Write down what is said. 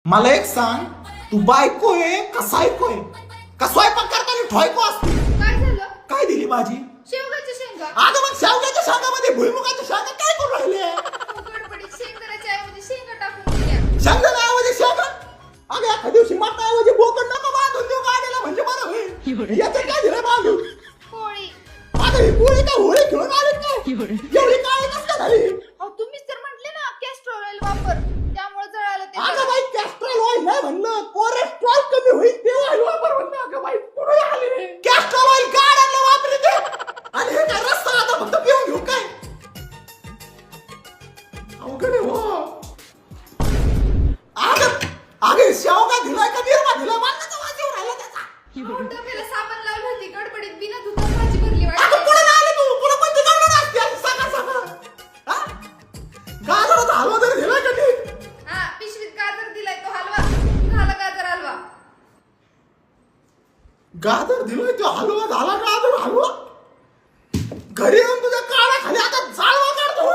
मला एक सांग, तू बायको आहे का सायको आहे? का स्वयंपाक करताना ठॉयको असते? काय झालं? काय दिली भाजी? शेवगाच्या शेंगा. अगं मग शेवग्याच्या शेंगामध्ये भुईमुगाच्या शेंगा काय करू राहिले? गडबडीत शेंगदाण्याच्या ऐवजी शेंगा टाकून दिल्या. शेंगदाण्याऐवजी शेंगा? अगं एका दिवशी मटणाऐवजी बोकड नको बांधून देऊ गाडीला, म्हणजे बरं होईल. याचं काय दिलं बांधून? पोळी. आता ही पोळी काय होळी खेळून आली काय? एवढी काळी कसं काय झाली? अहो, तुम्हीच तर म्हटले ना कॅस्ट्रॉल ऑइल वापर, त्यामुळे जळालं ते. अगं बाई कॅस्ट्रॉल ऑइल नाही म्हणलं, कोलेस्ट्रॉल कमी होईल ते ऑइल वापर म्हणलं. अगं बाई कुठे आली? कॅस्ट्रॉल ऑइल गाड्यांना वापरते आणि हे काय रस्ता आता फक्त पिऊन घेऊ काय? अवघड आहे हो. अगं शेवगा दिलाय का निर्मा दिलाय मला तर वाजवून राहिला त्याचा. अहो, डब्याला साबण लावली होती, गडबडीत बिना धुता भाजी भरली अगं वाटतं. पुढे आली तू, पुढे कोणती गाडर असते आज सकाळ सकाळ? हा? गाजराचा हलवा तरी दिलाय का नीट? हा, पिशवीत गाजर दिलाय, तो हलवा झाला. गाजर हलवा. गाजर दिलोय तो हलवा झाला. गाजर हलवा घरी येऊन तुझ्या काळा खाली आता जाळवा काढतो.